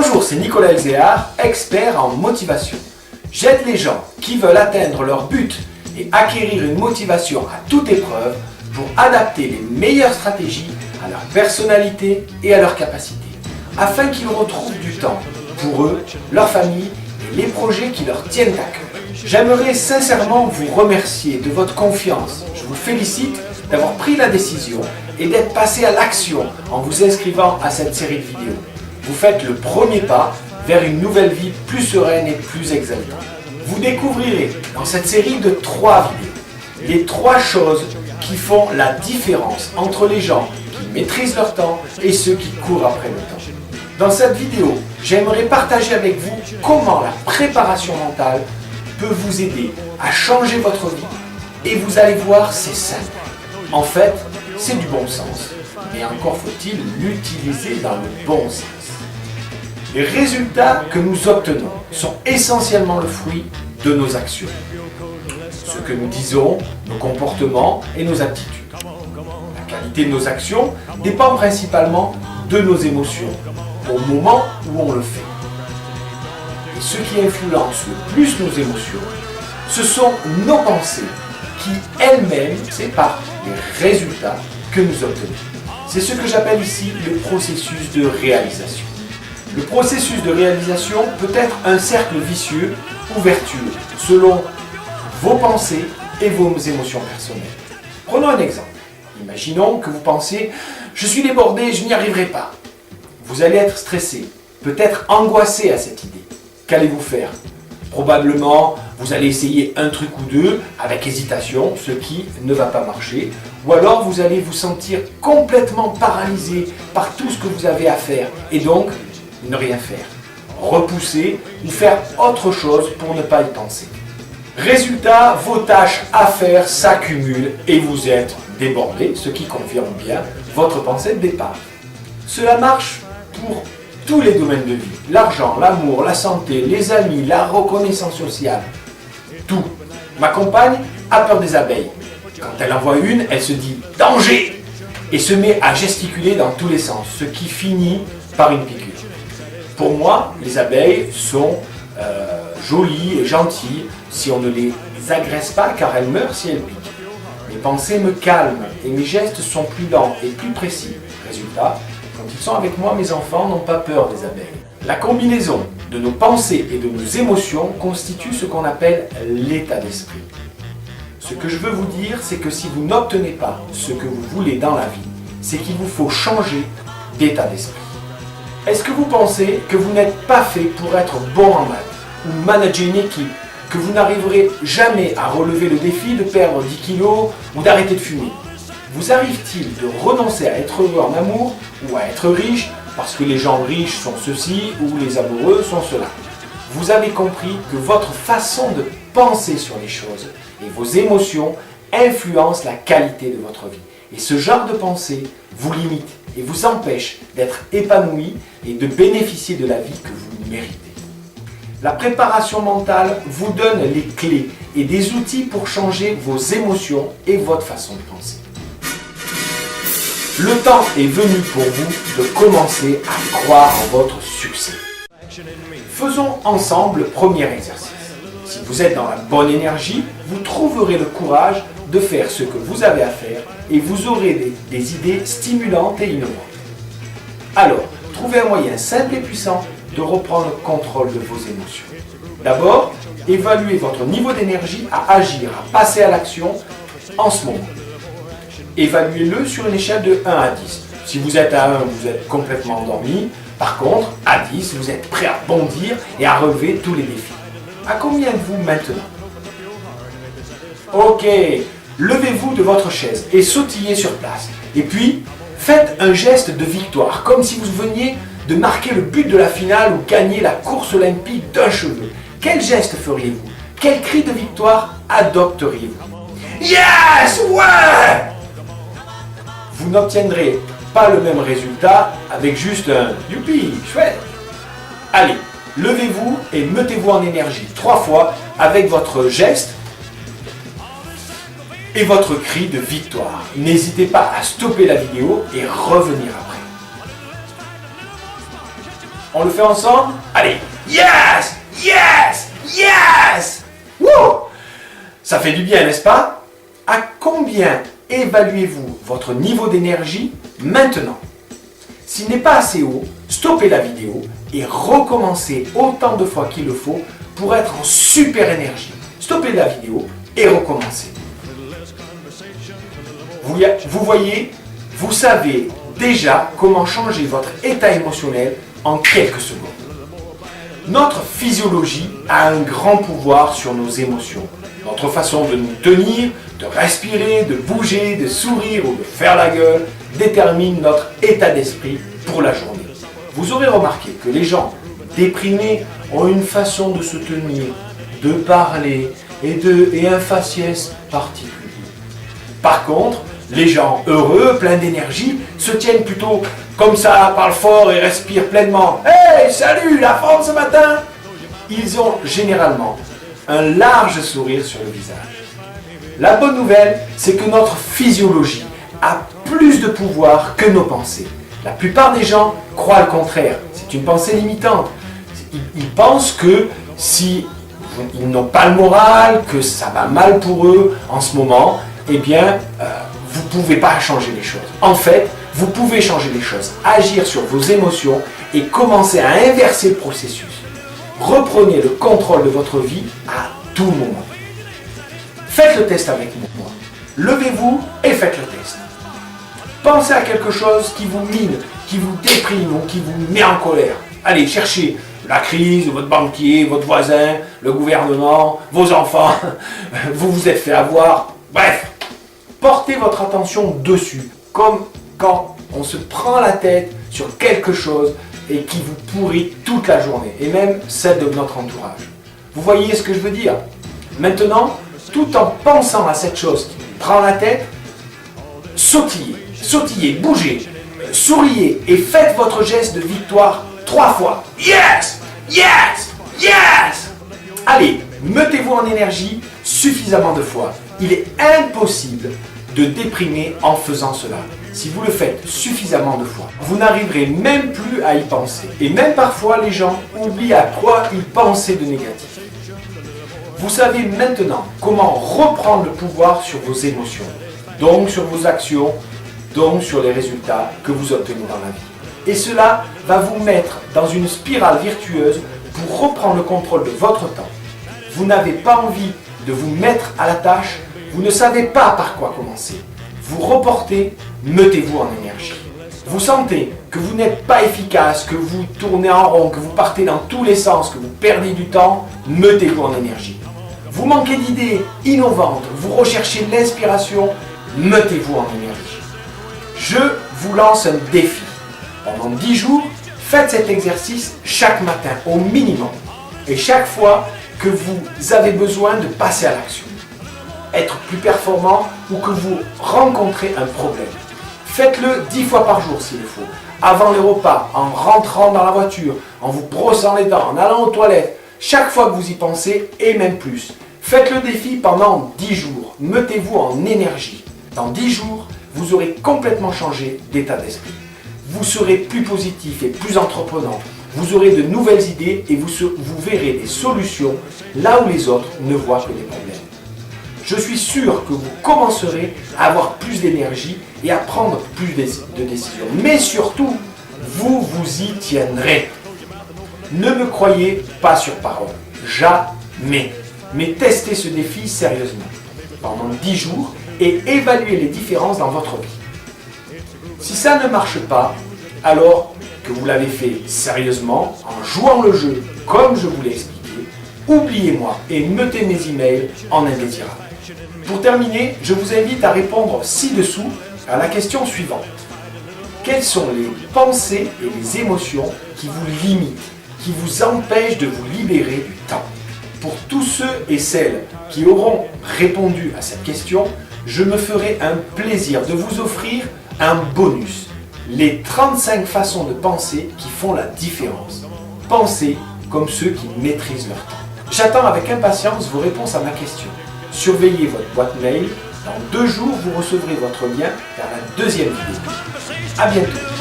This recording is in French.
Bonjour, c'est Nicolas Elzéar, expert en motivation. J'aide les gens qui veulent atteindre leur but et acquérir une motivation à toute épreuve pour adapter les meilleures stratégies à leur personnalité et à leurs capacités, afin qu'ils retrouvent du temps pour eux, leur famille et les projets qui leur tiennent à cœur. J'aimerais sincèrement vous remercier de votre confiance. Je vous félicite d'avoir pris la décision et d'être passé à l'action en vous inscrivant à cette série de vidéos. Vous faites le premier pas vers une nouvelle vie plus sereine et plus exaltante. Vous découvrirez dans cette série de 3 vidéos les 3 choses qui font la différence entre les gens qui maîtrisent leur temps et ceux qui courent après le temps. Dans cette vidéo, j'aimerais partager avec vous comment la préparation mentale peut vous aider à changer votre vie. Et vous allez voir, c'est simple. En fait, c'est du bon sens. Mais encore faut-il l'utiliser dans le bon sens. Les résultats que nous obtenons sont essentiellement le fruit de nos actions. Ce que nous disons, nos comportements et nos aptitudes. La qualité de nos actions dépend principalement de nos émotions, au moment où on le fait. Et ce qui influence le plus nos émotions, ce sont nos pensées qui elles-mêmes séparent les résultats que nous obtenons. C'est ce que j'appelle ici le processus de réalisation. Le processus de réalisation peut être un cercle vicieux ou vertueux, selon vos pensées et vos émotions personnelles. Prenons un exemple. Imaginons que vous pensez « Je suis débordé, je n'y arriverai pas ». Vous allez être stressé, peut-être angoissé à cette idée. Qu'allez-vous faire? Probablement, vous allez essayer un truc ou deux avec hésitation, ce qui ne va pas marcher. Ou alors, vous allez vous sentir complètement paralysé par tout ce que vous avez à faire. Et donc, ne rien faire. Repousser ou faire autre chose pour ne pas y penser. Résultat, vos tâches à faire s'accumulent et vous êtes débordé, ce qui confirme bien votre pensée de départ. Cela marche pour tous les domaines de vie. L'argent, l'amour, la santé, les amis, la reconnaissance sociale. Tout. Ma compagne a peur des abeilles. Quand elle en voit une, elle se dit « Danger !» et se met à gesticuler dans tous les sens, ce qui finit par une piqûre. Pour moi, les abeilles sont jolies et gentilles si on ne les agresse pas, car elles meurent si elles piquent. Mes pensées me calment et mes gestes sont plus lents et plus précis. Résultat, quand ils sont avec moi, mes enfants n'ont pas peur des abeilles. La combinaison de nos pensées et de nos émotions constitue ce qu'on appelle l'état d'esprit. Ce que je veux vous dire, c'est que si vous n'obtenez pas ce que vous voulez dans la vie, c'est qu'il vous faut changer d'état d'esprit. Est-ce que vous pensez que vous n'êtes pas fait pour être bon en maths ou manager une équipe, que vous n'arriverez jamais à relever le défi de perdre 10 kilos ou d'arrêter de fumer? Vous arrive-t-il de renoncer à être heureux en amour ou à être riche parce que les gens riches sont ceci ou les amoureux sont cela? Vous avez compris que votre façon de penser sur les choses et vos émotions influencent la qualité de votre vie. Et ce genre de pensée vous limite et vous empêche d'être épanoui et de bénéficier de la vie que vous méritez. La préparation mentale vous donne les clés et des outils pour changer vos émotions et votre façon de penser. Le temps est venu pour vous de commencer à croire en votre succès. Faisons ensemble le premier exercice. Si vous êtes dans la bonne énergie, vous trouverez le courage de faire ce que vous avez à faire et vous aurez des idées stimulantes et innovantes. Alors, trouvez un moyen simple et puissant de reprendre le contrôle de vos émotions. D'abord, évaluez votre niveau d'énergie à agir, à passer à l'action en ce moment. Évaluez-le sur une échelle de 1 à 10. Si vous êtes à 1, vous êtes complètement endormi. Par contre, à 10, vous êtes prêt à bondir et à relever tous les défis. À combien êtes-vous maintenant? Ok, levez-vous de votre chaise et sautillez sur place. Et puis, faites un geste de victoire, comme si vous veniez de marquer le but de la finale ou gagner la course olympique d'un cheveu. Quel geste feriez-vous? Quel cri de victoire adopteriez-vous? Yes! Ouais! Vous n'obtiendrez pas le même résultat avec juste un « youpi, chouette ». Allez, levez-vous et mettez-vous en énergie 3 fois avec votre geste et votre cri de victoire. N'hésitez pas à stopper la vidéo et revenir après. On le fait ensemble? Allez! Yes! Yes! Yes! Wouh! Ça fait du bien, n'est-ce pas? À combien évaluez-vous votre niveau d'énergie maintenant? S'il n'est pas assez haut, stoppez la vidéo et recommencez autant de fois qu'il le faut pour être en super énergie. Stoppez la vidéo et recommencez. Vous voyez, vous savez déjà comment changer votre état émotionnel en quelques secondes. Notre physiologie a un grand pouvoir sur nos émotions. Notre façon de nous tenir, de respirer, de bouger, de sourire ou de faire la gueule détermine notre état d'esprit pour la journée. Vous aurez remarqué que les gens déprimés ont une façon de se tenir, de parler et un faciès particulier. Par contre, les gens heureux, pleins d'énergie, se tiennent plutôt comme ça, parlent fort et respirent pleinement. Hey, salut, la forme ce matin! Ils ont généralement un large sourire sur le visage. La bonne nouvelle, c'est que notre physiologie a plus de pouvoir que nos pensées. La plupart des gens croient le contraire. C'est une pensée limitante. Ils pensent que si ils n'ont pas le moral, que ça va mal pour eux en ce moment, eh bien, vous ne pouvez pas changer les choses. En fait, vous pouvez changer les choses, agir sur vos émotions et commencer à inverser le processus. Reprenez le contrôle de votre vie à tout moment. Faites le test avec moi. Levez-vous et faites le test. Pensez à quelque chose qui vous mine, qui vous déprime ou qui vous met en colère. Allez, cherchez la crise, votre banquier, votre voisin, le gouvernement, vos enfants. Vous vous êtes fait avoir. Bref, portez votre attention dessus, comme quand on se prend la tête sur quelque chose et qui vous pourrit toute la journée, et même celle de notre entourage. Vous voyez ce que je veux dire? Maintenant, tout en pensant à cette chose qui vous prend la tête, sautillez, bougez, souriez et faites votre geste de victoire 3 fois. Yes! Yes! Yes! Allez, mettez-vous en énergie suffisamment de fois. Il est impossible de déprimer en faisant cela. Si vous le faites suffisamment de fois, vous n'arriverez même plus à y penser. Et même parfois, les gens oublient à quoi ils pensaient de négatif. Vous savez maintenant comment reprendre le pouvoir sur vos émotions, donc sur vos actions, donc sur les résultats que vous obtenez dans la vie. Et cela va vous mettre dans une spirale virtueuse pour reprendre le contrôle de votre temps. Vous n'avez pas envie de vous mettre à la tâche, vous ne savez pas par quoi commencer. Vous reportez, mettez-vous en énergie. Vous sentez que vous n'êtes pas efficace, que vous tournez en rond, que vous partez dans tous les sens, que vous perdez du temps, mettez-vous en énergie. Vous manquez d'idées innovantes, vous recherchez l'inspiration, mettez-vous en énergie. Je vous lance un défi. Pendant 10 jours, faites cet exercice chaque matin au minimum. Et chaque fois que vous avez besoin de passer à l'action. Être plus performant ou que vous rencontrez un problème. Faites-le 10 fois par jour s'il le faut. Avant les repas, en rentrant dans la voiture, en vous brossant les dents, en allant aux toilettes. Chaque fois que vous y pensez et même plus. Faites le défi pendant 10 jours. Mettez-vous en énergie. Dans 10 jours, vous aurez complètement changé d'état d'esprit. Vous serez plus positif et plus entreprenant. Vous aurez de nouvelles idées et vous verrez des solutions là où les autres ne voient que des problèmes. Je suis sûr que vous commencerez à avoir plus d'énergie et à prendre plus de décisions. Mais surtout, vous vous y tiendrez. Ne me croyez pas sur parole. Jamais. Mais testez ce défi sérieusement pendant 10 jours et évaluez les différences dans votre vie. Si ça ne marche pas, alors que vous l'avez fait sérieusement, en jouant le jeu comme je vous l'ai expliqué, oubliez-moi et mettez mes emails en indésirable. Pour terminer, je vous invite à répondre ci-dessous à la question suivante. Quelles sont les pensées et les émotions qui vous limitent, qui vous empêchent de vous libérer du temps? Pour tous ceux et celles qui auront répondu à cette question, je me ferai un plaisir de vous offrir un bonus. Les 35 façons de penser qui font la différence. Pensez comme ceux qui maîtrisent leur temps. J'attends avec impatience vos réponses à ma question. Surveillez votre boîte mail. Dans 2 jours, vous recevrez votre lien vers la deuxième vidéo. À bientôt.